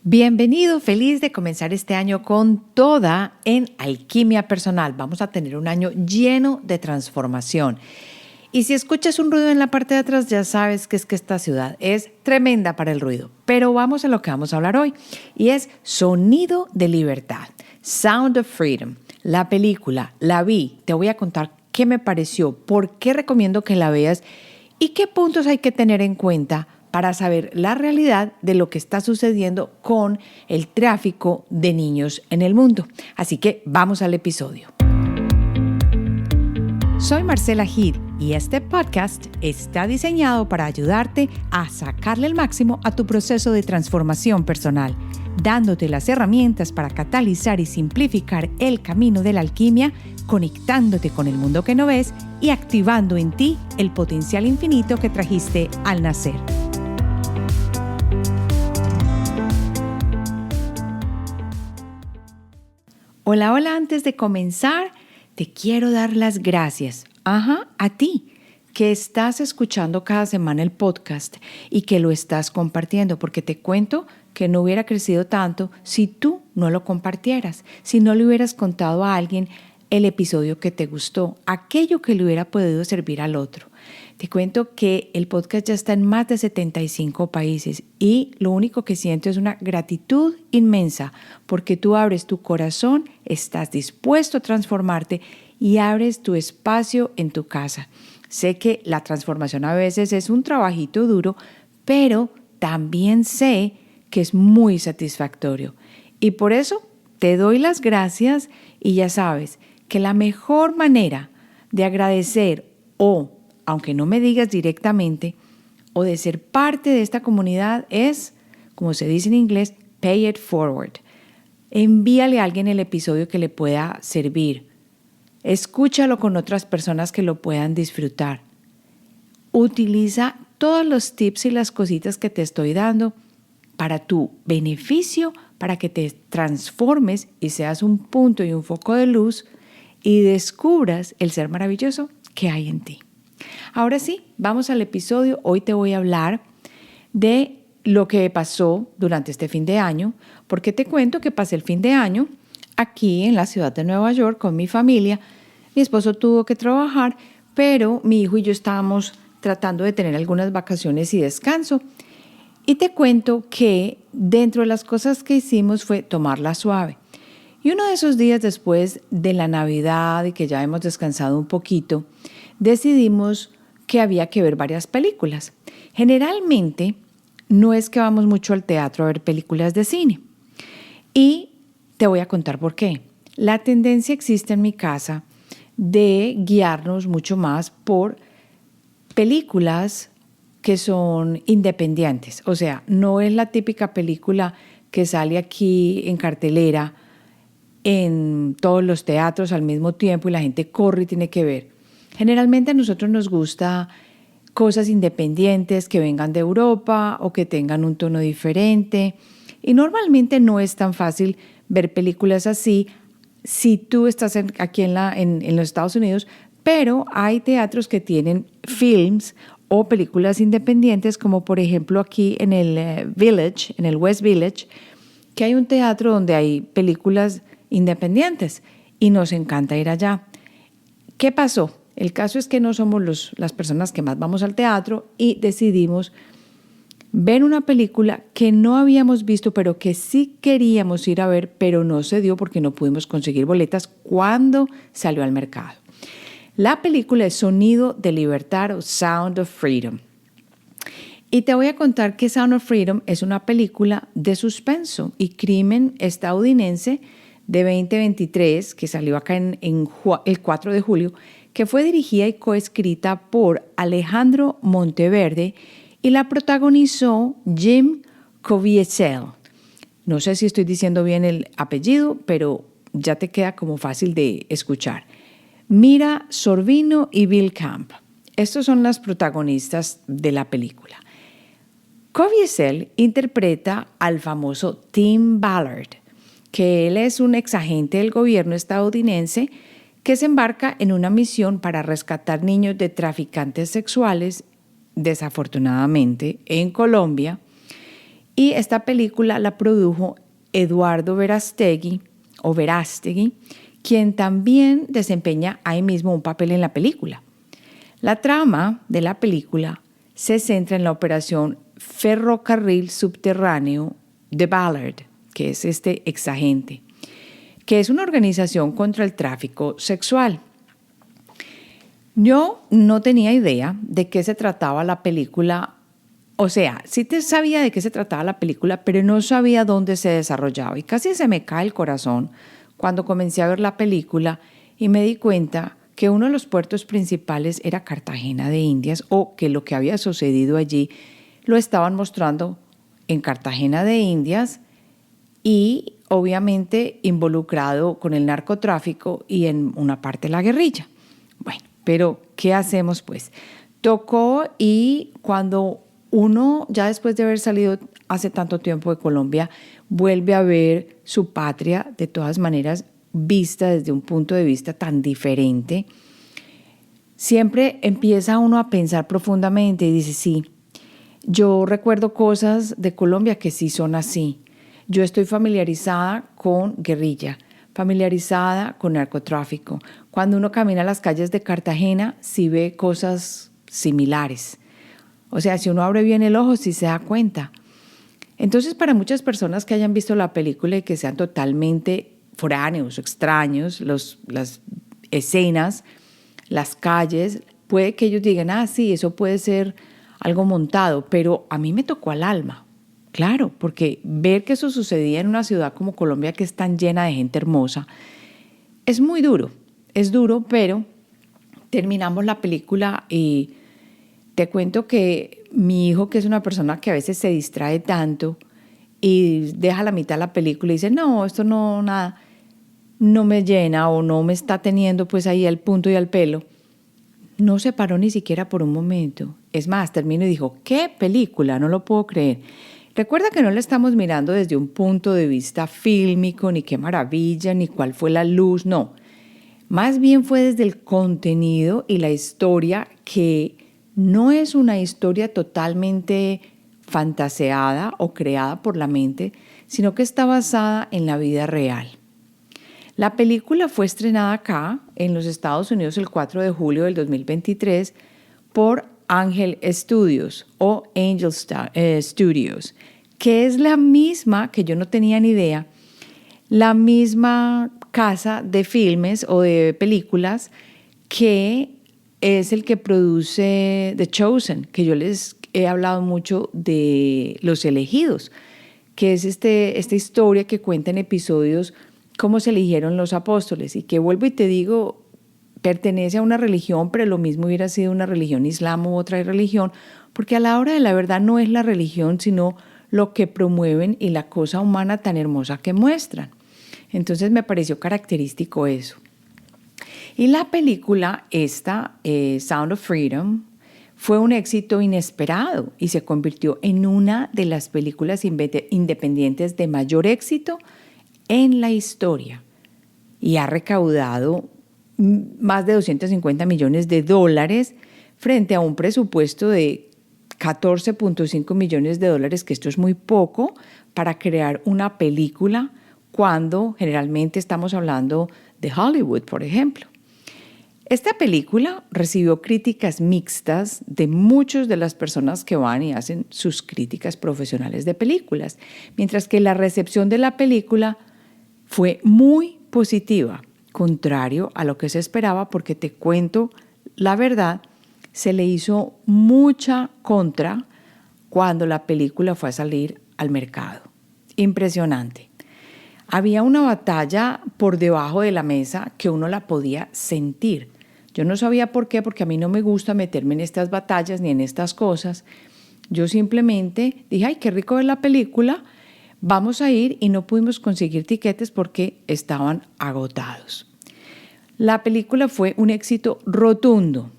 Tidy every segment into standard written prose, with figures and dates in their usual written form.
Bienvenido, feliz de comenzar este año con toda en Alquimia Personal. Vamos a tener un año lleno de transformación. Y si escuchas un ruido en la parte de atrás, ya sabes que es que esta ciudad es tremenda para el ruido. Pero vamos a lo que vamos a hablar hoy. Y es Sonido de Libertad, Sound of Freedom. La película, la vi, te voy a contar qué me pareció, por qué recomiendo que la veas y qué puntos hay que tener en cuenta para saber la realidad de lo que está sucediendo con el tráfico de niños en el mundo. Así que vamos al episodio. Soy Marcela Gil y este podcast está diseñado para ayudarte a sacarle el máximo a tu proceso de transformación personal, dándote las herramientas para catalizar y simplificar el camino de la alquimia, conectándote con el mundo que no ves y activando en ti el potencial infinito que trajiste al nacer. Hola, hola, antes de comenzar, te quiero dar las gracias, a ti, que estás escuchando cada semana el podcast y que lo estás compartiendo, porque te cuento que no hubiera crecido tanto si tú no lo compartieras, si no le hubieras contado a alguien el episodio que te gustó, aquello que le hubiera podido servir al otro. Te cuento que el podcast ya está en más de 75 países y lo único que siento es una gratitud inmensa porque tú abres tu corazón, estás dispuesto a transformarte y abres tu espacio en tu casa. Sé que la transformación a veces es un trabajito duro, pero también sé que es muy satisfactorio. Y por eso te doy las gracias y ya sabes que la mejor manera de agradecer aunque no me digas directamente, o de ser parte de esta comunidad es, como se dice en inglés, pay it forward. Envíale a alguien el episodio que le pueda servir. Escúchalo con otras personas que lo puedan disfrutar. Utiliza todos los tips y las cositas que te estoy dando para tu beneficio, para que te transformes y seas un punto y un foco de luz y descubras el ser maravilloso que hay en ti. Ahora sí, vamos al episodio. Hoy te voy a hablar de lo que pasó durante este fin de año, porque te cuento que pasé el fin de año aquí en la ciudad de Nueva York con mi familia. Mi esposo tuvo que trabajar, pero mi hijo y yo estábamos tratando de tener algunas vacaciones y descanso. Y te cuento que dentro de las cosas que hicimos fue tomarla suave. Y uno de esos días después de la Navidad y que ya hemos descansado un poquito, decidimos que había que ver varias películas. Generalmente no es que vamos mucho al teatro a ver películas de cine. Y te voy a contar por qué. La tendencia existe en mi casa de guiarnos mucho más por películas que son independientes. O sea, no es la típica película que sale aquí en cartelera en todos los teatros al mismo tiempo y la gente corre y tiene que ver. Generalmente a nosotros nos gusta cosas independientes que vengan de Europa o que tengan un tono diferente. Y normalmente no es tan fácil ver películas así si tú estás aquí en los Estados Unidos, pero hay teatros que tienen films o películas independientes, como por ejemplo aquí en el Village, en el West Village, que hay un teatro donde hay películas independientes y nos encanta ir allá. ¿Qué pasó? El caso es que no somos las personas que más vamos al teatro y decidimos ver una película que no habíamos visto, pero que sí queríamos ir a ver, pero no se dio porque no pudimos conseguir boletas cuando salió al mercado. La película es Sonido de Libertad o Sound of Freedom. Y te voy a contar que Sound of Freedom es una película de suspenso y crimen estadounidense de 2023 que salió acá el 4 de julio, que fue dirigida y coescrita por Alejandro Monteverde y la protagonizó Jim Caviezel. No sé si estoy diciendo bien el apellido, pero ya te queda como fácil de escuchar. Mira Sorvino y Bill Camp. Estos son las protagonistas de la película. Caviezel interpreta al famoso Tim Ballard, que él es un exagente del gobierno estadounidense que se embarca en una misión para rescatar niños de traficantes sexuales, desafortunadamente, en Colombia, Y esta película la produjo Eduardo Verástegui, quien también desempeña ahí mismo un papel en la película. La trama de la película se centra en la operación Ferrocarril Subterráneo de Ballard, que es este exagente, que es una organización contra el tráfico sexual. Yo no tenía idea de qué se trataba la película. O sea, sí sabía de qué se trataba la película, pero no sabía dónde se desarrollaba. Y casi se me cae el corazón cuando comencé a ver la película y me di cuenta que uno de los puertos principales era Cartagena de Indias, o que lo que había sucedido allí lo estaban mostrando en Cartagena de Indias y obviamente involucrado con el narcotráfico y en una parte la guerrilla. Bueno, pero ¿qué hacemos pues? Tocó, y cuando uno, ya después de haber salido hace tanto tiempo de Colombia, vuelve a ver su patria, de todas maneras, vista desde un punto de vista tan diferente, siempre empieza uno a pensar profundamente y dice, sí, yo recuerdo cosas de Colombia que sí son así. Yo estoy familiarizada con guerrilla, familiarizada con narcotráfico. Cuando uno camina a las calles de Cartagena, sí ve cosas similares. O sea, si uno abre bien el ojo, sí se da cuenta. Entonces, para muchas personas que hayan visto la película y que sean totalmente foráneos, extraños, las escenas, las calles, puede que ellos digan, sí, eso puede ser algo montado, pero a mí me tocó al alma. Claro, porque ver que eso sucedía en una ciudad como Colombia, que es tan llena de gente hermosa, es muy duro. Es duro, pero terminamos la película y te cuento que mi hijo, que es una persona que a veces se distrae tanto y deja la mitad de la película y dice, no, esto no, nada, no me llena o no me está teniendo pues ahí al punto y al pelo, no se paró ni siquiera por un momento. Es más, terminó y dijo, ¿qué película? No lo puedo creer. Recuerda que no la estamos mirando desde un punto de vista fílmico, ni qué maravilla, ni cuál fue la luz, no. Más bien fue desde el contenido y la historia, que no es una historia totalmente fantaseada o creada por la mente, sino que está basada en la vida real. La película fue estrenada acá, en los Estados Unidos, el 4 de julio del 2023 por Angel Studios o Angel Studios, que es la misma, que yo no tenía ni idea, la misma casa de filmes o de películas que es el que produce The Chosen, que yo les he hablado mucho de Los Elegidos, que es esta historia que cuenta en episodios cómo se eligieron los apóstoles, y que vuelvo y te digo, pertenece a una religión, pero lo mismo hubiera sido una religión islam u otra religión, porque a la hora de la verdad no es la religión, sino lo que promueven y la cosa humana tan hermosa que muestran. Entonces me pareció característico eso. Y la película esta, Sound of Freedom, fue un éxito inesperado y se convirtió en una de las películas independientes de mayor éxito en la historia, y ha recaudado más de $250 millones frente a un presupuesto de $14.5 millones, que esto es muy poco para crear una película cuando generalmente estamos hablando de Hollywood, por ejemplo. Esta película recibió críticas mixtas de muchas de las personas que van y hacen sus críticas profesionales de películas, mientras que la recepción de la película fue muy positiva, contrario a lo que se esperaba, porque te cuento la verdad, se le hizo mucha contra cuando la película fue a salir al mercado. Impresionante. Había una batalla por debajo de la mesa que uno la podía sentir. Yo no sabía por qué, porque a mí no me gusta meterme en estas batallas ni en estas cosas. Yo simplemente dije, ay, qué rico ver la película, vamos a ir, y no pudimos conseguir tiquetes porque estaban agotados. La película fue un éxito rotundo,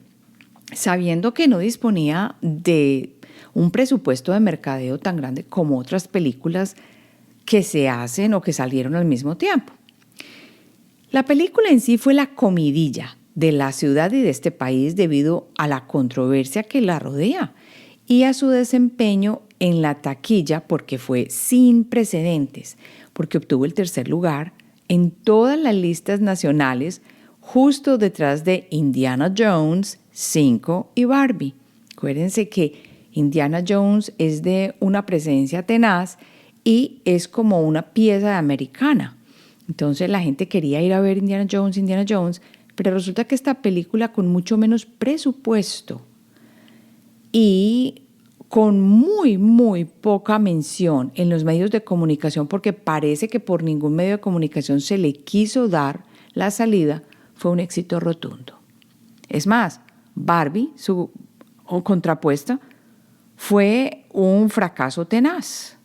sabiendo que no disponía de un presupuesto de mercadeo tan grande como otras películas que se hacen o que salieron al mismo tiempo. La película en sí fue la comidilla de la ciudad y de este país debido a la controversia que la rodea y a su desempeño en la taquilla porque fue sin precedentes, porque obtuvo el tercer lugar en todas las listas nacionales, justo detrás de Indiana Jones, 5 y Barbie. Acuérdense que Indiana Jones es de una presencia tenaz y es como una pieza americana. Entonces la gente quería ir a ver Indiana Jones, pero resulta que esta película con mucho menos presupuesto y con muy, muy poca mención en los medios de comunicación, porque parece que por ningún medio de comunicación se le quiso dar la salida, fue un éxito rotundo. Es más, Barbie, su contrapuesta, fue un fracaso tenaz.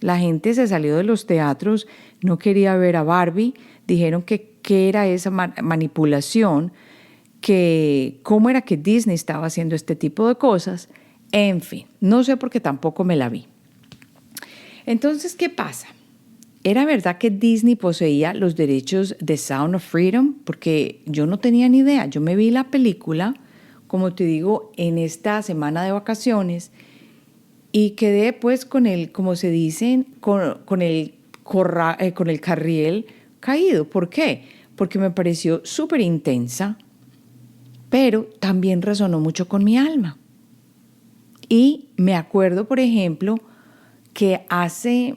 La gente se salió de los teatros, no quería ver a Barbie, dijeron que era esa manipulación, que cómo era que Disney estaba haciendo este tipo de cosas. En fin, no sé por qué tampoco me la vi. Entonces, ¿qué pasa? ¿Era verdad que Disney poseía los derechos de Sound of Freedom? Porque yo no tenía ni idea. Yo me vi la película, como te digo, en esta semana de vacaciones y quedé pues con el, como se dice, con el carriel caído. ¿Por qué? Porque me pareció súper intensa, pero también resonó mucho con mi alma. Y me acuerdo, por ejemplo, que hace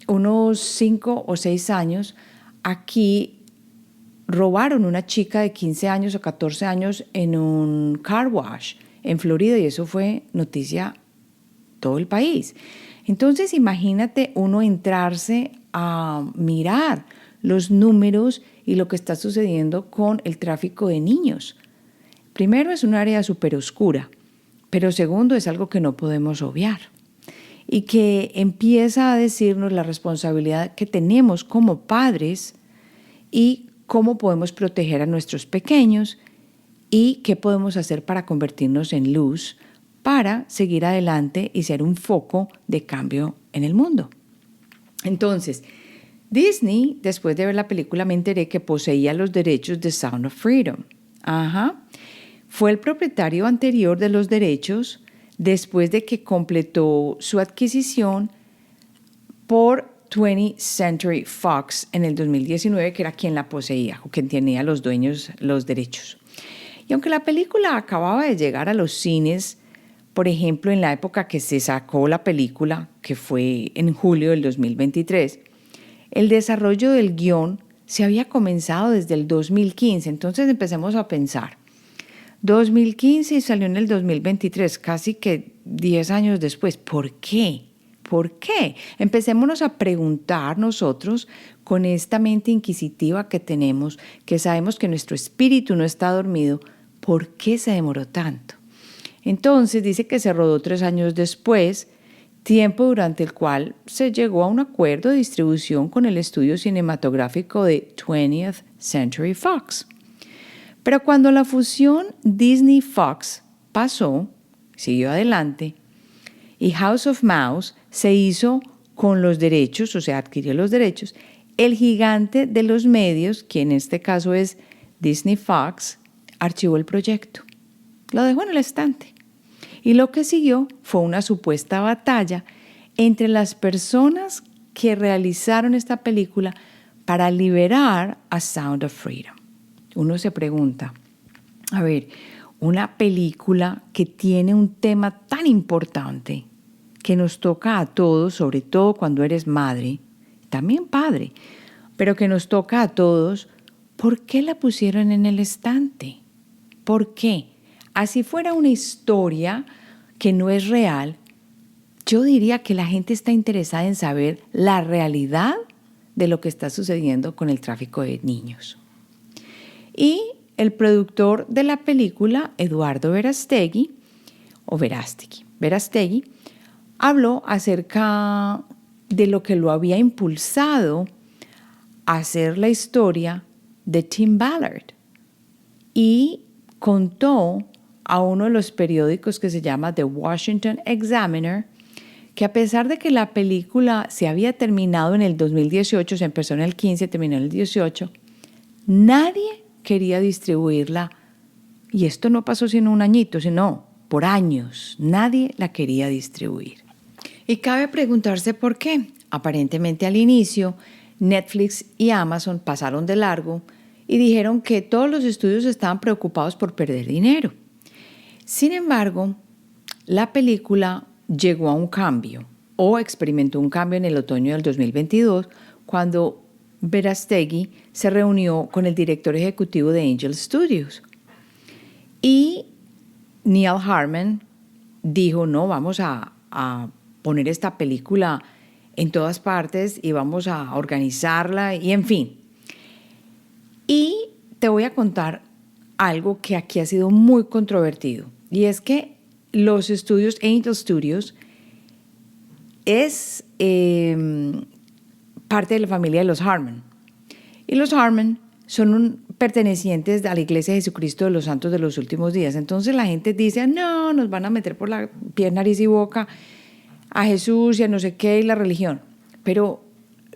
unos 5 o 6 años aquí robaron una chica de 15 años o 14 años en un car wash en Florida y eso fue noticia todo el país. Entonces imagínate uno entrarse a mirar los números y lo que está sucediendo con el tráfico de niños. Primero, es un área súper oscura, pero segundo, es algo que no podemos obviar y que empieza a decirnos la responsabilidad que tenemos como padres y cómo podemos proteger a nuestros pequeños y qué podemos hacer para convertirnos en luz para seguir adelante y ser un foco de cambio en el mundo. Entonces, Disney, después de ver la película, me enteré que poseía los derechos de Sound of Freedom. Fue el propietario anterior de los derechos después de que completó su adquisición por 20th Century Fox en el 2019, que era quien la poseía o quien tenía los dueños, los derechos. Y aunque la película acababa de llegar a los cines, por ejemplo, en la época que se sacó la película, que fue en julio del 2023, el desarrollo del guión se había comenzado desde el 2015. Entonces empecemos a pensar. 2015 y salió en el 2023, casi que 10 años después. ¿Por qué? ¿Por qué? Empecémonos a preguntar nosotros con esta mente inquisitiva que tenemos, que sabemos que nuestro espíritu no está dormido, ¿por qué se demoró tanto? Entonces dice que se rodó 3 años después, tiempo durante el cual se llegó a un acuerdo de distribución con el estudio cinematográfico de 20th Century Fox. Pero cuando la fusión Disney-Fox pasó, siguió adelante, y House of Mouse se hizo con los derechos, o sea, adquirió los derechos, el gigante de los medios, que en este caso es Disney-Fox, archivó el proyecto. Lo dejó en el estante. Y lo que siguió fue una supuesta batalla entre las personas que realizaron esta película para liberar a Sound of Freedom. Uno se pregunta, a ver, una película que tiene un tema tan importante que nos toca a todos, sobre todo cuando eres madre, también padre, pero que nos toca a todos, ¿por qué la pusieron en el estante? ¿Por qué? Así fuera una historia que no es real, yo diría que la gente está interesada en saber la realidad de lo que está sucediendo con el tráfico de niños. Y el productor de la película, Eduardo Verástegui, habló acerca de lo que lo había impulsado a hacer la historia de Tim Ballard y contó a uno de los periódicos que se llama The Washington Examiner que a pesar de que la película se había terminado en el 2018, se empezó en el 15, terminó en el 18, nadie quería distribuirla y esto no pasó sino un añito, sino por años, nadie la quería distribuir. Y cabe preguntarse por qué. Aparentemente al inicio, Netflix y Amazon pasaron de largo y dijeron que todos los estudios estaban preocupados por perder dinero. Sin embargo, la película llegó a un cambio o experimentó un cambio en el otoño del 2022 cuando Verástegui se reunió con el director ejecutivo de Angel Studios. Y Neil Harmon dijo, no, vamos a poner esta película en todas partes y vamos a organizarla y en fin. Y te voy a contar algo que aquí ha sido muy controvertido y es que los estudios Angel Studios es parte de la familia de los Harmon. Y los Harmon son pertenecientes a la Iglesia de Jesucristo de los Santos de los Últimos Días. Entonces la gente dice, no, nos van a meter por la piel, nariz y boca a Jesús y a no sé qué y la religión. Pero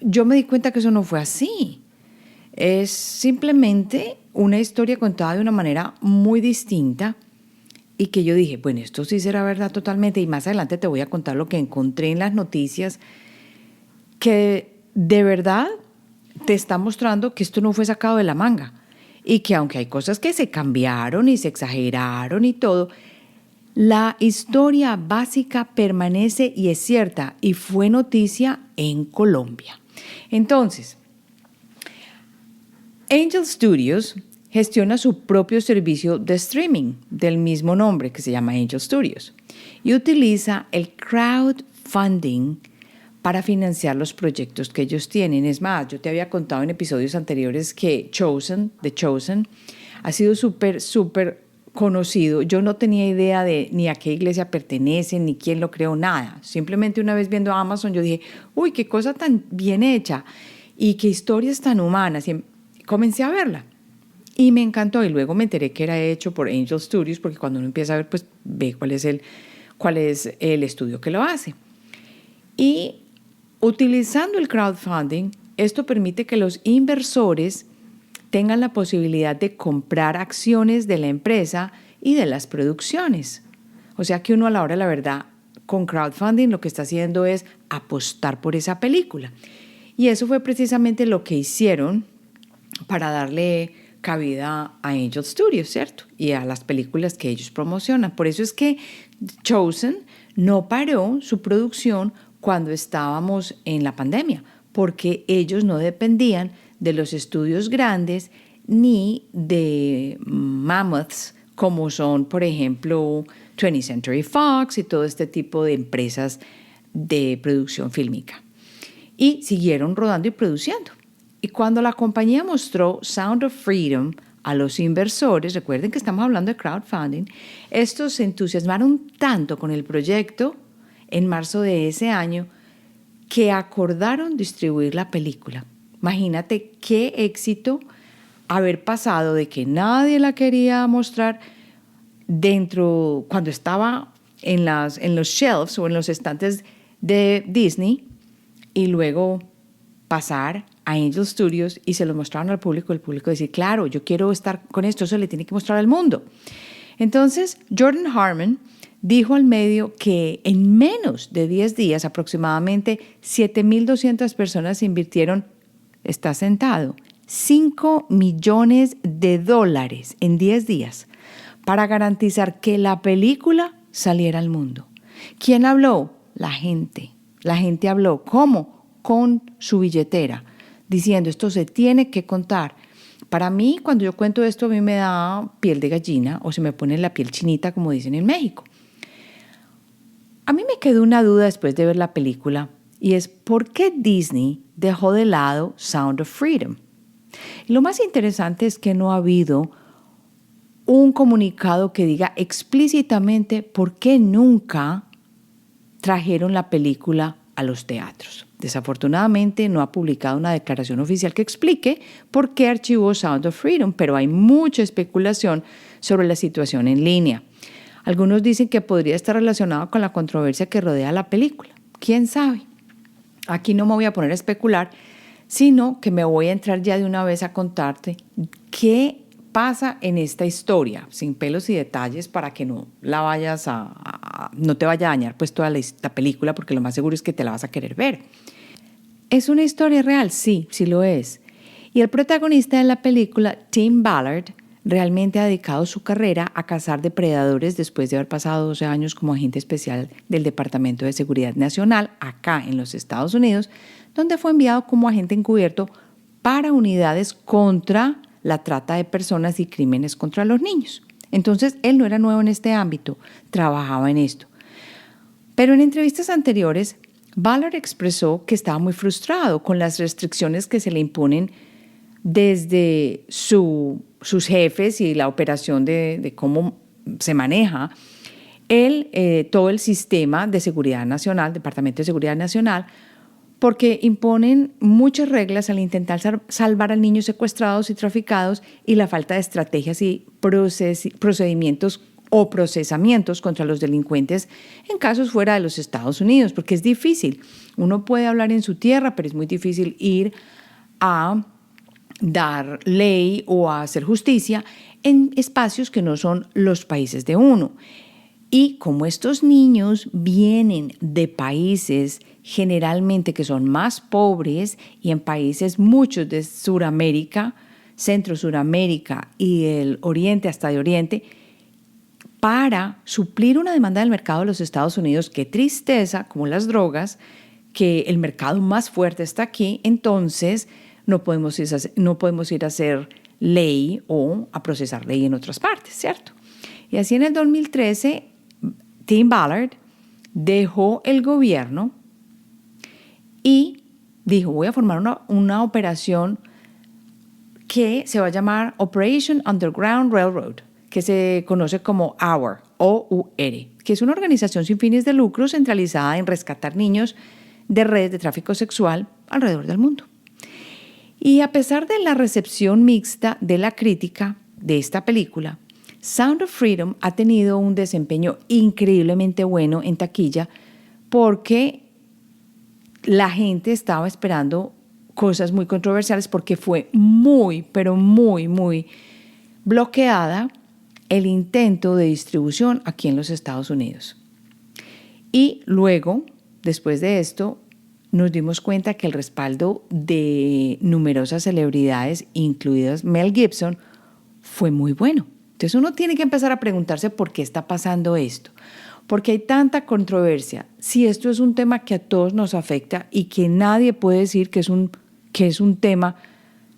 yo me di cuenta que eso no fue así. Es simplemente una historia contada de una manera muy distinta y que yo dije, bueno, esto sí será verdad totalmente y más adelante te voy a contar lo que encontré en las noticias que de verdad te está mostrando que esto no fue sacado de la manga y que aunque hay cosas que se cambiaron y se exageraron y todo, la historia básica permanece y es cierta y fue noticia en Colombia. Entonces, Angel Studios gestiona su propio servicio de streaming del mismo nombre que se llama Angel Studios y utiliza el crowdfunding para financiar los proyectos que ellos tienen. Es más, yo te había contado en episodios anteriores que The Chosen, ha sido súper conocido. Yo no tenía idea de ni a qué iglesia pertenece, ni quién lo creó, nada. Simplemente una vez viendo Amazon yo dije, uy, qué cosa tan bien hecha y qué historias tan humanas. Y comencé a verla y me encantó y luego me enteré que era hecho por Angel Studios porque cuando uno empieza a ver, pues ve cuál es el estudio que lo hace. Y utilizando el crowdfunding, esto permite que los inversores tengan la posibilidad de comprar acciones de la empresa y de las producciones. O sea que uno a la hora de la verdad, con crowdfunding lo que está haciendo es apostar por esa película. Y eso fue precisamente lo que hicieron para darle cabida a Angel Studios, ¿cierto? Y a las películas que ellos promocionan. Por eso es que Chosen no paró su producción cuando estábamos en la pandemia, porque ellos no dependían de los estudios grandes ni de mammoths como son, por ejemplo, 20th Century Fox y todo este tipo de empresas de producción fílmica. Y siguieron rodando y produciendo. Y cuando la compañía mostró Sound of Freedom a los inversores, recuerden que estamos hablando de crowdfunding, estos se entusiasmaron tanto con el proyecto en marzo de ese año que acordaron distribuir la película. Imagínate qué éxito haber pasado de que nadie la quería mostrar dentro, cuando estaba en los shelves o en los estantes de Disney y luego pasar a Angel Studios y se lo mostraron al público, el público decir, claro, yo quiero estar con esto, eso le tiene que mostrar al mundo. Entonces, Jordan Harmon dijo al medio que en menos de 10 días, aproximadamente 7,200 personas invirtieron, está sentado, $5 millones en 10 días para garantizar que la película saliera al mundo. ¿Quién habló? La gente. La gente habló. ¿Cómo? Con su billetera, diciendo esto se tiene que contar. Para mí, cuando yo cuento esto, a mí me da piel de gallina o se me pone la piel chinita, como dicen en México. A mí me quedó una duda después de ver la película y es ¿por qué Disney dejó de lado Sound of Freedom? Y lo más interesante es que no ha habido un comunicado que diga explícitamente por qué nunca trajeron la película a los teatros. Desafortunadamente no ha publicado una declaración oficial que explique por qué archivó Sound of Freedom, pero hay mucha especulación sobre la situación en línea. Algunos dicen que podría estar relacionado con la controversia que rodea la película. ¿Quién sabe? Aquí no me voy a poner a especular, sino que me voy a entrar ya de una vez a contarte qué pasa en esta historia, sin pelos y detalles para que no la vayas no te vaya a dañar pues toda la película, porque lo más seguro es que te la vas a querer ver. ¿Es una historia real? Sí, sí lo es. Y el protagonista de la película, Tim Ballard, realmente ha dedicado su carrera a cazar depredadores después de haber pasado 12 años como agente especial del Departamento de Seguridad Nacional acá en los Estados Unidos, donde fue enviado como agente encubierto para unidades contra la trata de personas y crímenes contra los niños. Entonces, él no era nuevo en este ámbito, trabajaba en esto. Pero en entrevistas anteriores, Ballard expresó que estaba muy frustrado con las restricciones que se le imponen desde sus jefes y la operación de cómo se maneja todo el sistema de seguridad nacional, Departamento de Seguridad Nacional, porque imponen muchas reglas al intentar salvar a niños secuestrados y traficados, y la falta de estrategias y procedimientos o procesamientos contra los delincuentes en casos fuera de los Estados Unidos, porque es difícil. Uno puede hablar en su tierra, pero es muy difícil ir a dar ley o a hacer justicia en espacios que no son los países de uno. Y como estos niños vienen de países generalmente que son más pobres y en países muchos de Sudamérica, Centro Suramérica y del Oriente hasta de Oriente, para suplir una demanda del mercado de los Estados Unidos, qué tristeza, como las drogas, que el mercado más fuerte está aquí, entonces no podemos ir a hacer ley o a procesar ley en otras partes, ¿cierto? Y así en el 2013, Tim Ballard dejó el gobierno y dijo, voy a formar una operación que se va a llamar Operation Underground Railroad, que se conoce como OUR, O-U-R, que es una organización sin fines de lucro centralizada en rescatar niños de redes de tráfico sexual alrededor del mundo. Y a pesar de la recepción mixta de la crítica de esta película, Sound of Freedom ha tenido un desempeño increíblemente bueno en taquilla, porque la gente estaba esperando cosas muy controversiales, porque fue muy, pero muy, muy bloqueada el intento de distribución aquí en los Estados Unidos. Y luego, después de esto, nos dimos cuenta que el respaldo de numerosas celebridades, incluidas Mel Gibson, fue muy bueno. Entonces uno tiene que empezar a preguntarse por qué está pasando esto. Porque hay tanta controversia. Si esto es un tema que a todos nos afecta y que nadie puede decir que es un tema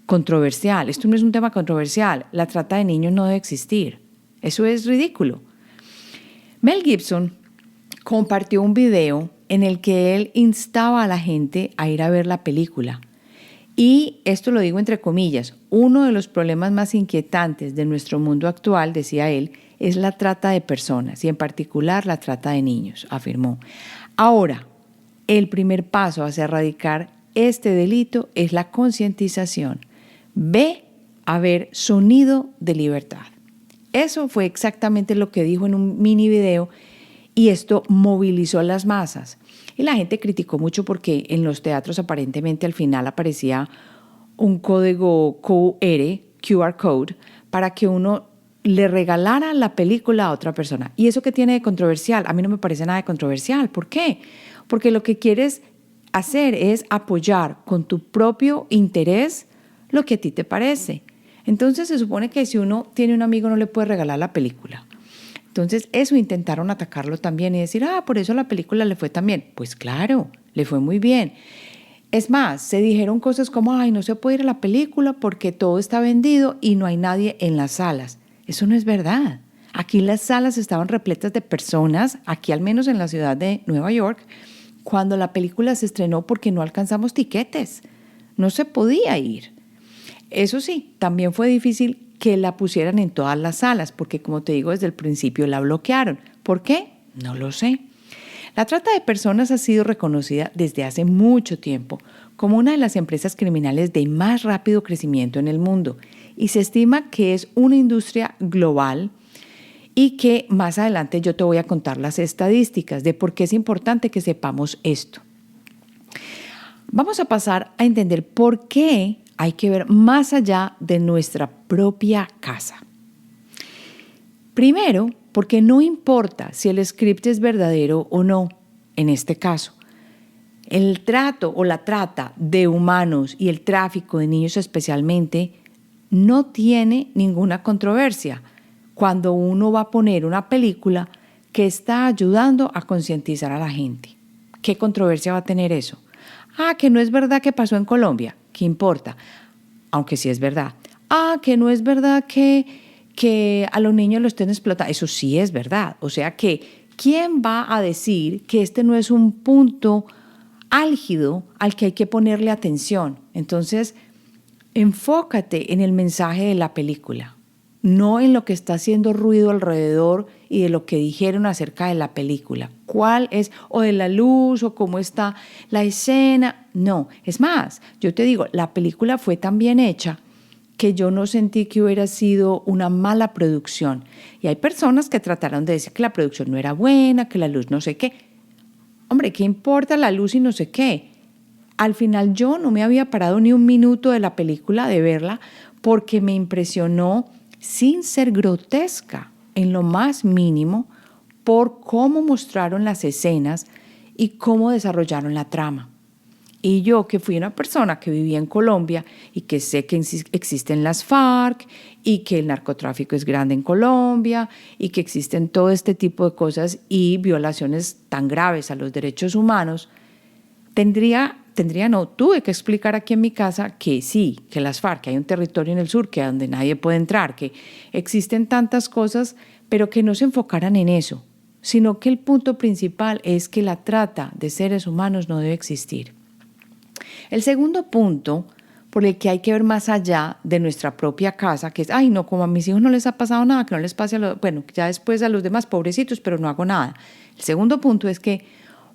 controversial. Esto no es un tema controversial. La trata de niños no debe existir. Eso es ridículo. Mel Gibson compartió un video en el que él instaba a la gente a ir a ver la película. Y esto lo digo entre comillas, uno de los problemas más inquietantes de nuestro mundo actual, decía él, es la trata de personas y en particular la trata de niños, afirmó. Ahora, el primer paso hacia erradicar este delito es la concientización. Ve a ver Sonido de Libertad. Eso fue exactamente lo que dijo en un mini video, y esto movilizó a las masas. Y la gente criticó mucho porque en los teatros aparentemente al final aparecía un código QR code, para que uno le regalara la película a otra persona. ¿Y eso qué tiene de controversial? A mí no me parece nada de controversial. ¿Por qué? Porque lo que quieres hacer es apoyar con tu propio interés lo que a ti te parece. Entonces se supone que si uno tiene un amigo no le puede regalar la película. Entonces eso intentaron atacarlo también y decir, por eso la película le fue tan bien. Pues claro, le fue muy bien. Es más, se dijeron cosas como, no se puede ir a la película porque todo está vendido y no hay nadie en las salas. Eso no es verdad. Aquí las salas estaban repletas de personas, aquí al menos en la ciudad de Nueva York, cuando la película se estrenó, porque no alcanzamos tiquetes. No se podía ir. Eso sí, también fue difícil que la pusieran en todas las salas, porque como te digo, desde el principio la bloquearon. ¿Por qué? No lo sé. La trata de personas ha sido reconocida desde hace mucho tiempo como una de las empresas criminales de más rápido crecimiento en el mundo, y se estima que es una industria global, y que más adelante yo te voy a contar las estadísticas de por qué es importante que sepamos esto. Vamos a pasar a entender por qué hay que ver más allá de nuestra propia casa. Primero, porque no importa si el script es verdadero o no, en este caso. El trato o la trata de humanos y el tráfico de niños especialmente no tiene ninguna controversia cuando uno va a poner una película que está ayudando a concientizar a la gente. ¿Qué controversia va a tener eso? Que no es verdad que pasó en Colombia. ¿Qué importa? Aunque sí es verdad. Que no es verdad que a los niños los estén explotando. Eso sí es verdad. O sea que, ¿quién va a decir que este no es un punto álgido al que hay que ponerle atención? Entonces, enfócate en el mensaje de la película, no en lo que está haciendo ruido alrededor y de lo que dijeron acerca de la película. ¿Cuál es? O de la luz, o cómo está la escena. No, es más, yo te digo, la película fue tan bien hecha que yo no sentí que hubiera sido una mala producción. Y hay personas que trataron de decir que la producción no era buena, que la luz no sé qué. Hombre, ¿qué importa la luz y no sé qué? Al final yo no me había parado ni un minuto de la película de verla porque me impresionó, sin ser grotesca en lo más mínimo, por cómo mostraron las escenas y cómo desarrollaron la trama. Y yo, que fui una persona que vivía en Colombia y que sé que existen las FARC y que el narcotráfico es grande en Colombia y que existen todo este tipo de cosas y violaciones tan graves a los derechos humanos, tuve que explicar aquí en mi casa que sí, que las FARC, que hay un territorio en el sur que donde nadie puede entrar, que existen tantas cosas, pero que no se enfocaran en eso, sino que el punto principal es que la trata de seres humanos no debe existir. El segundo punto por el que hay que ver más allá de nuestra propia casa, que es, no, como a mis hijos no les ha pasado nada, que no les pase ya después a los demás, pobrecitos, pero no hago nada. El segundo punto es que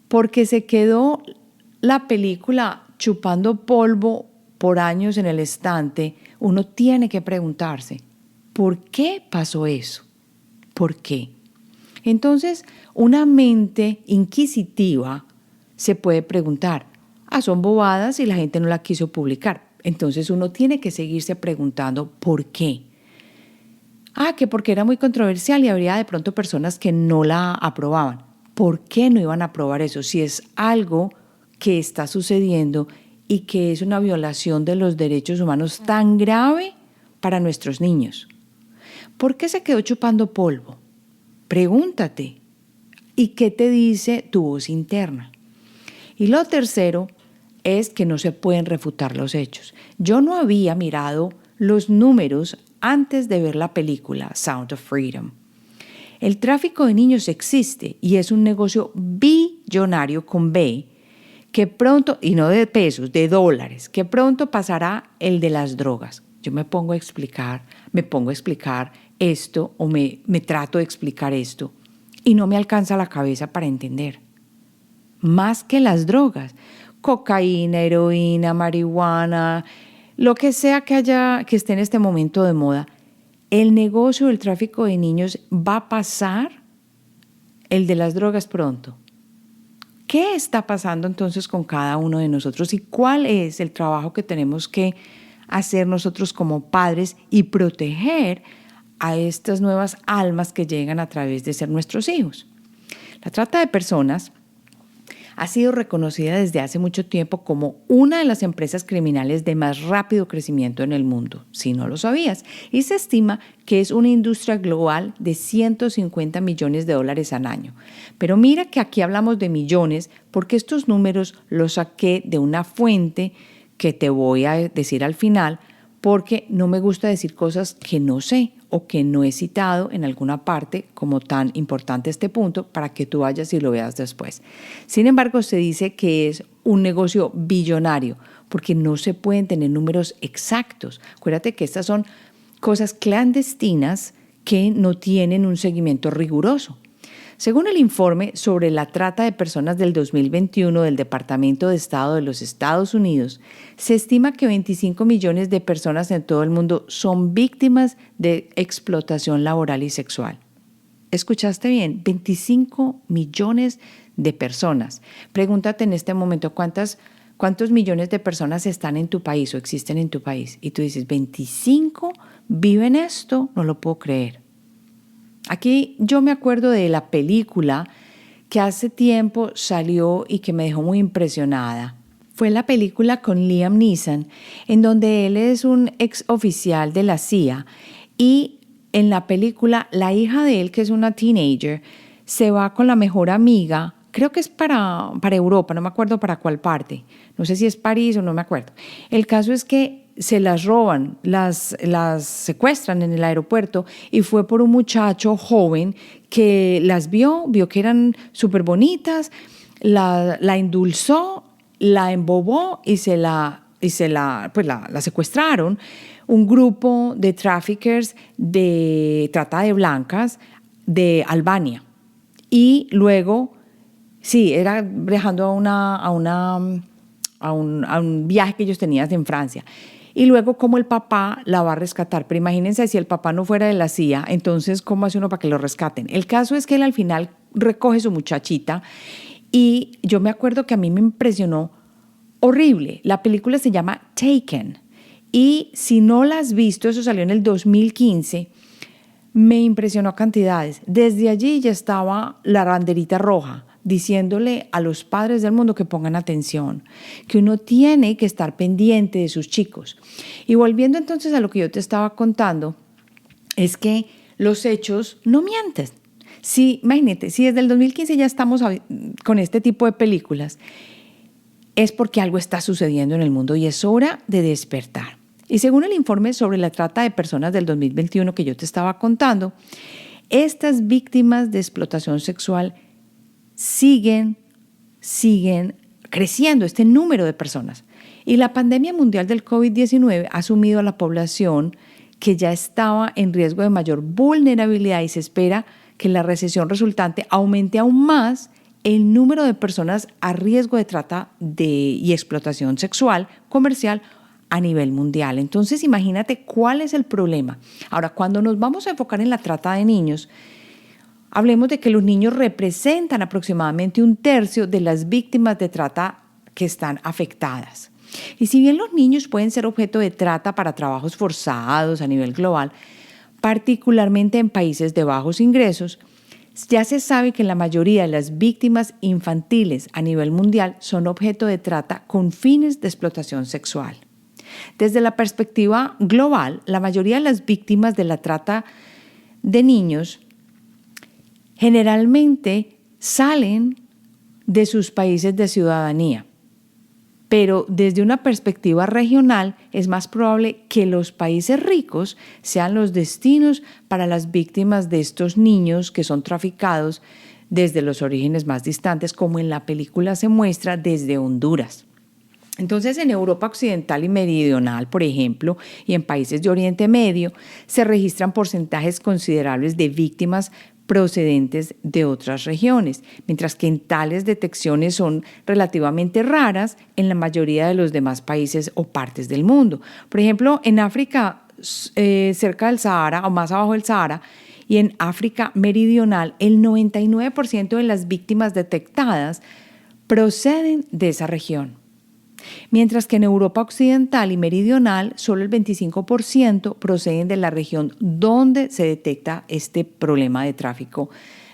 porque se quedó la película chupando polvo por años en el estante, uno tiene que preguntarse, ¿por qué pasó eso? ¿Por qué? Entonces, una mente inquisitiva se puede preguntar, son bobadas y la gente no la quiso publicar. Entonces uno tiene que seguirse preguntando ¿por qué? Que porque era muy controversial y habría de pronto personas que no la aprobaban. ¿Por qué no iban a aprobar eso? Si es algo que está sucediendo y que es una violación de los derechos humanos tan grave para nuestros niños. ¿Por qué se quedó chupando polvo? Pregúntate. ¿Y qué te dice tu voz interna? Y lo tercero es que no se pueden refutar los hechos. Yo no había mirado los números antes de ver la película Sound of Freedom. El tráfico de niños existe y es un negocio billonario con B, que pronto, y no de pesos, de dólares, que pronto pasará el de las drogas. Yo me pongo a explicar esto o me trato de explicar esto y no me alcanza la cabeza para entender. Más que las drogas, cocaína, heroína, marihuana, lo que sea que esté en este momento de moda, el negocio del tráfico de niños va a pasar el de las drogas pronto. ¿Qué está pasando entonces con cada uno de nosotros y cuál es el trabajo que tenemos que hacer nosotros como padres y proteger a estas nuevas almas que llegan a través de ser nuestros hijos? La trata de personas ha sido reconocida desde hace mucho tiempo como una de las empresas criminales de más rápido crecimiento en el mundo, si no lo sabías, y se estima que es una industria global de $150 millones al año. Pero mira que aquí hablamos de millones porque estos números los saqué de una fuente que te voy a decir al final, porque no me gusta decir cosas que no sé o que no he citado en alguna parte como tan importante este punto para que tú vayas y lo veas después. Sin embargo, se dice que es un negocio billonario porque no se pueden tener números exactos. Acuérdate que estas son cosas clandestinas que no tienen un seguimiento riguroso. Según el informe sobre la trata de personas del 2021 del Departamento de Estado de los Estados Unidos, se estima que 25 millones de personas en todo el mundo son víctimas de explotación laboral y sexual. ¿Escuchaste bien? 25 millones de personas. Pregúntate en este momento cuántas ¿Cuántos millones de personas están en tu país o existen en tu país? Y tú dices, 25 viven esto, no lo puedo creer. Aquí yo me acuerdo de la película que hace tiempo salió y que me dejó muy impresionada. Fue la película con Liam Neeson, en donde él es un ex oficial de la CIA y en la película la hija de él, que es una teenager, se va con la mejor amiga. Creo que es para Europa, no me acuerdo para cuál parte. No sé si es París o no me acuerdo. El caso es que se las roban, las secuestran en el aeropuerto y fue por un muchacho joven que las vio que eran súper bonitas, la endulzó, la embobó y la secuestraron. Un grupo de traffickers de trata de blancas de Albania. Y luego... Sí, era viajando a un viaje que ellos tenían en Francia. Y luego como el papá la va a rescatar. Pero imagínense si el papá no fuera de la CIA, entonces ¿cómo hace uno para que lo rescaten? El caso es que él al final recoge su muchachita y yo me acuerdo que a mí me impresionó horrible. La película se llama Taken. Y si no la has visto, eso salió en el 2015, me impresionó a cantidades. Desde allí ya estaba la banderita roja, diciéndole a los padres del mundo que pongan atención, que uno tiene que estar pendiente de sus chicos. Y volviendo entonces a lo que yo te estaba contando, es que los hechos no mienten. Sí, imagínate, si desde el 2015 ya estamos con este tipo de películas, es porque algo está sucediendo en el mundo y es hora de despertar. Y según el informe sobre la trata de personas del 2021 que yo te estaba contando, estas víctimas de explotación sexual siguen creciendo, este número de personas. Y la pandemia mundial del COVID-19 ha sumido a la población que ya estaba en riesgo de mayor vulnerabilidad y se espera que la recesión resultante aumente aún más el número de personas a riesgo de trata y explotación sexual comercial a nivel mundial. Entonces, imagínate cuál es el problema. Ahora, cuando nos vamos a enfocar en la trata de niños, hablemos de que los niños representan aproximadamente 1/3 de las víctimas de trata que están afectadas. Y si bien los niños pueden ser objeto de trata para trabajos forzados a nivel global, particularmente en países de bajos ingresos, ya se sabe que la mayoría de las víctimas infantiles a nivel mundial son objeto de trata con fines de explotación sexual. Desde la perspectiva global, la mayoría de las víctimas de la trata de niños generalmente salen de sus países de ciudadanía, pero desde una perspectiva regional es más probable que los países ricos sean los destinos para las víctimas de estos niños que son traficados desde los orígenes más distantes, como en la película se muestra desde Honduras. Entonces, en Europa Occidental y Meridional, por ejemplo, y en países de Oriente Medio, se registran porcentajes considerables de víctimas procedentes de otras regiones, mientras que en tales detecciones son relativamente raras en la mayoría de los demás países o partes del mundo. Por ejemplo, en África, cerca del Sahara o más abajo del Sahara, y en África Meridional, el 99% de las víctimas detectadas proceden de esa región. Mientras que en Europa Occidental y Meridional, solo el 25% proceden de la región donde se detecta este problema de tráfico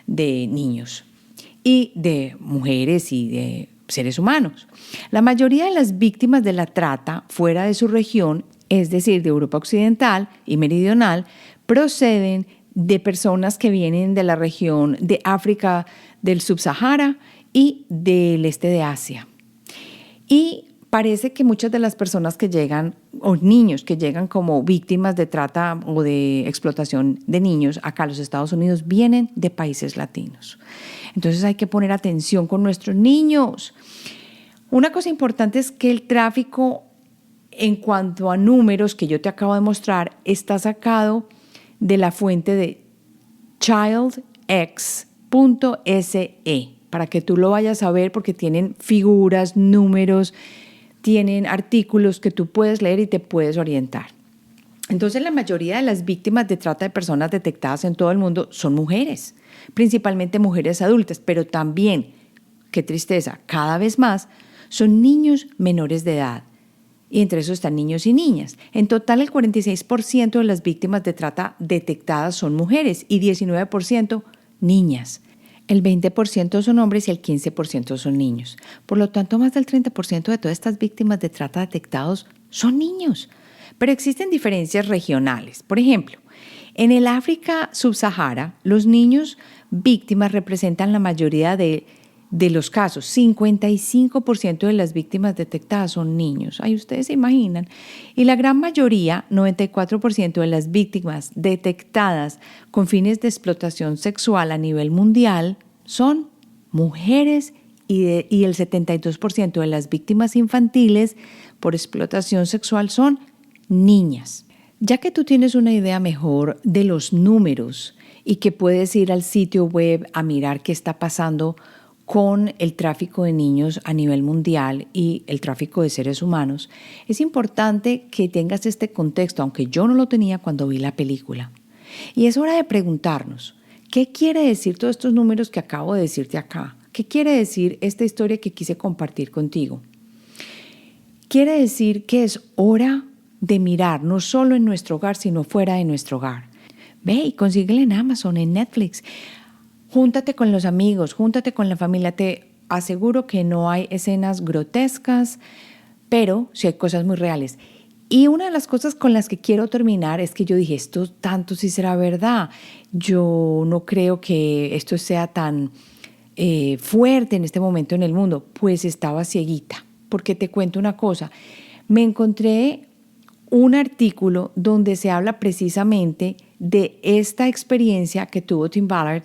de niños y de mujeres y de seres humanos. La mayoría de las víctimas de la trata fuera de su región, es decir, de Europa Occidental y Meridional, proceden de personas que vienen de la región de África del Subsahara y del este de Asia. Y parece que muchas de las personas que llegan, o niños que llegan como víctimas de trata o de explotación de niños acá a los Estados Unidos, vienen de países latinos. Entonces hay que poner atención con nuestros niños. Una cosa importante es que el tráfico, en cuanto a números que yo te acabo de mostrar, está sacado de la fuente de childx.se, para que tú lo vayas a ver, porque tienen figuras, números, tienen artículos que tú puedes leer y te puedes orientar. Entonces, la mayoría de las víctimas de trata de personas detectadas en todo el mundo son mujeres, principalmente mujeres adultas, pero también, qué tristeza, cada vez más son niños menores de edad. Y entre esos están niños y niñas. En total, el 46% de las víctimas de trata detectadas son mujeres y 19% niñas. El 20% son hombres y el 15% son niños. Por lo tanto, más del 30% de todas estas víctimas de trata detectados son niños. Pero existen diferencias regionales. Por ejemplo, en el África subsahara, los niños víctimas representan la mayoría de los casos. 55% de las víctimas detectadas son niños. Ahí ustedes se imaginan. Y la gran mayoría, 94% de las víctimas detectadas con fines de explotación sexual a nivel mundial son mujeres y el 72% de las víctimas infantiles por explotación sexual son niñas. Ya que tú tienes una idea mejor de los números y que puedes ir al sitio web a mirar qué está pasando con el tráfico de niños a nivel mundial y el tráfico de seres humanos, es importante que tengas este contexto, aunque yo no lo tenía cuando vi la película. Y es hora de preguntarnos, ¿qué quiere decir todos estos números que acabo de decirte acá? ¿Qué quiere decir esta historia que quise compartir contigo? Quiere decir que es hora de mirar no solo en nuestro hogar, sino fuera de nuestro hogar. Ve y consíguela en Amazon, en Netflix. Júntate con los amigos, júntate con la familia. Te aseguro que no hay escenas grotescas, pero sí hay cosas muy reales. Y una de las cosas con las que quiero terminar es que yo dije, esto tanto sí será verdad. Yo no creo que esto sea tan fuerte en este momento en el mundo. Pues estaba cieguita, porque te cuento una cosa. Me encontré un artículo donde se habla precisamente de esta experiencia que tuvo Tim Ballard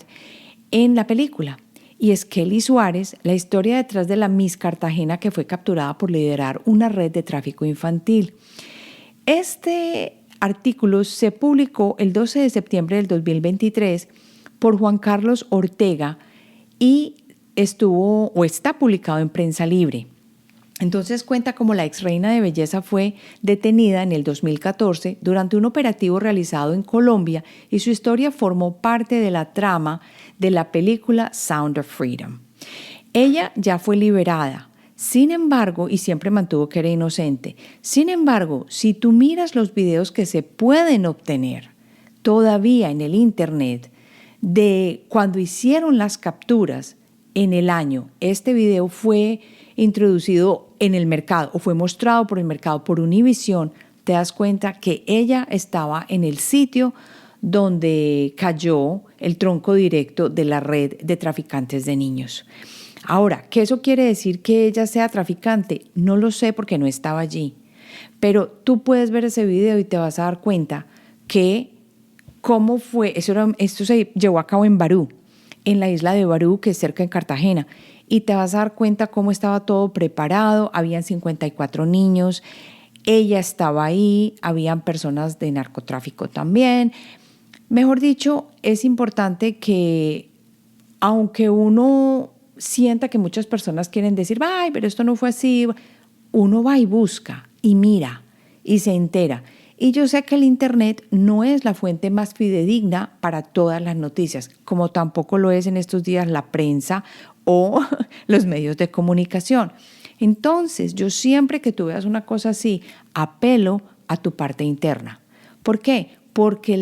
en la película. Y es Kelly Suárez, la historia detrás de la Miss Cartagena que fue capturada por liderar una red de tráfico infantil. Este artículo se publicó el 12 de septiembre del 2023 por Juan Carlos Ortega y está publicado en Prensa Libre. Entonces cuenta cómo la ex reina de belleza fue detenida en el 2014 durante un operativo realizado en Colombia y su historia formó parte de la trama de la película Sound of Freedom. Ella ya fue liberada, sin embargo, y siempre mantuvo que era inocente. Sin embargo, si tú miras los videos que se pueden obtener todavía en el internet de cuando hicieron las capturas en el año, este video fue introducido en el mercado o fue mostrado por el mercado por Univision, te das cuenta que ella estaba en el sitio donde cayó el tronco directo de la red de traficantes de niños. Ahora, ¿qué eso quiere decir que ella sea traficante? No lo sé porque no estaba allí, pero tú puedes ver ese video y te vas a dar cuenta que cómo fue, esto se llevó a cabo en Barú, en la isla de Barú, que es cerca de Cartagena, y te vas a dar cuenta cómo estaba todo preparado. Habían 54 niños, ella estaba ahí, habían personas de narcotráfico también. Mejor dicho, es importante que, aunque uno sienta que muchas personas quieren decir, ay, pero esto no fue así, uno va y busca y mira y se entera. Y yo sé que el internet no es la fuente más fidedigna para todas las noticias, como tampoco lo es en estos días la prensa o los medios de comunicación. Entonces, yo siempre que tú veas una cosa así, apelo a tu parte interna. ¿Por qué? Porque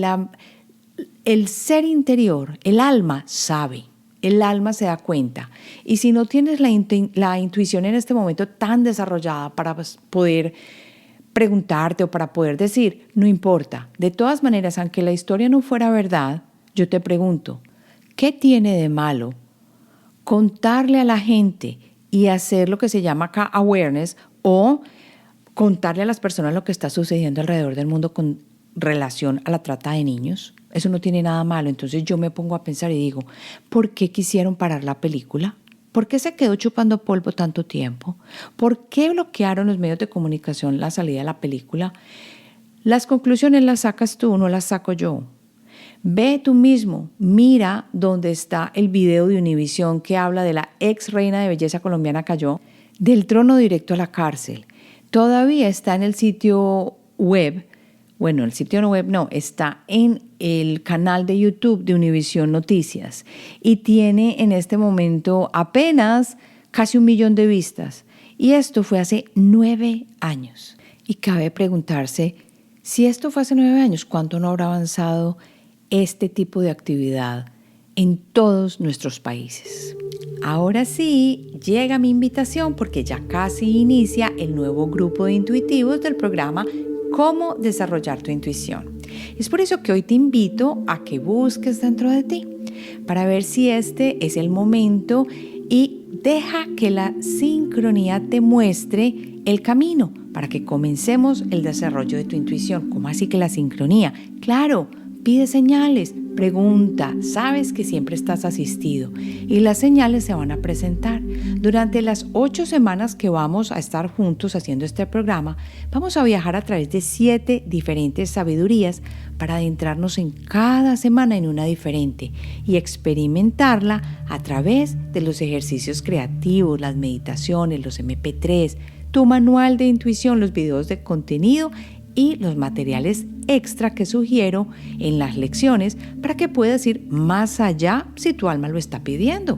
el ser interior, el alma sabe, el alma se da cuenta. Y si no tienes la intuición en este momento tan desarrollada para poder preguntarte o para poder decir, no importa. De todas maneras, aunque la historia no fuera verdad, yo te pregunto, ¿qué tiene de malo contarle a la gente y hacer lo que se llama acá awareness o contarle a las personas lo que está sucediendo alrededor del mundo con relación a la trata de niños? Eso no tiene nada malo. Entonces yo me pongo a pensar y digo, ¿por qué quisieron parar la película? ¿Por qué se quedó chupando polvo tanto tiempo? ¿Por qué bloquearon los medios de comunicación la salida de la película? Las conclusiones las sacas tú, no las saco yo. Ve tú mismo, mira dónde está el video de Univision que habla de la ex reina de belleza colombiana cayó del trono directo a la cárcel. Todavía está en el sitio web. Bueno, el sitio web no, está en el canal de YouTube de Univision Noticias y tiene en este momento apenas casi 1 millón de vistas. Y esto fue hace 9 años. Y cabe preguntarse, si esto fue hace 9 años, ¿cuánto no habrá avanzado este tipo de actividad en todos nuestros países? Ahora sí, llega mi invitación porque ya casi inicia el nuevo grupo de intuitivos del programa Cómo desarrollar tu intuición. Es por eso que hoy te invito a que busques dentro de ti para ver si este es el momento y deja que la sincronía te muestre el camino para que comencemos el desarrollo de tu intuición. ¿Cómo así que la sincronía? Claro, pide señales, pregunta, sabes que siempre estás asistido y las señales se van a presentar. Durante las 8 semanas que vamos a estar juntos haciendo este programa, vamos a viajar a través de 7 diferentes sabidurías para adentrarnos en cada semana en una diferente y experimentarla a través de los ejercicios creativos, las meditaciones, los MP3, tu manual de intuición, los videos de contenido y los materiales extra que sugiero en las lecciones para que puedas ir más allá si tu alma lo está pidiendo.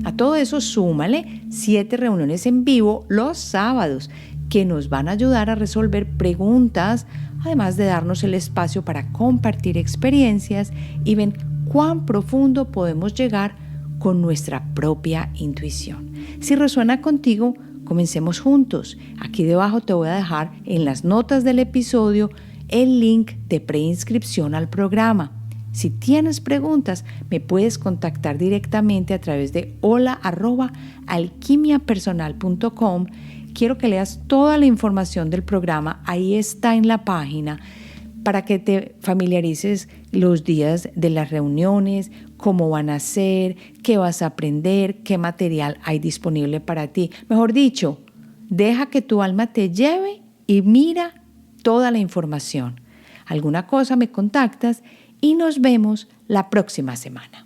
A todo eso súmale 7 reuniones en vivo los sábados que nos van a ayudar a resolver preguntas, además de darnos el espacio para compartir experiencias y ver cuán profundo podemos llegar con nuestra propia intuición. Si resuena contigo, comencemos juntos. Aquí debajo te voy a dejar en las notas del episodio el link de preinscripción al programa. Si tienes preguntas, me puedes contactar directamente a través de hola@alquimiapersonal.com. Quiero que leas toda la información del programa, ahí está en la página, para que te familiarices los días de las reuniones, cómo van a ser, qué vas a aprender, qué material hay disponible para ti. Mejor dicho, deja que tu alma te lleve y mira toda la información. Alguna cosa me contactas y nos vemos la próxima semana.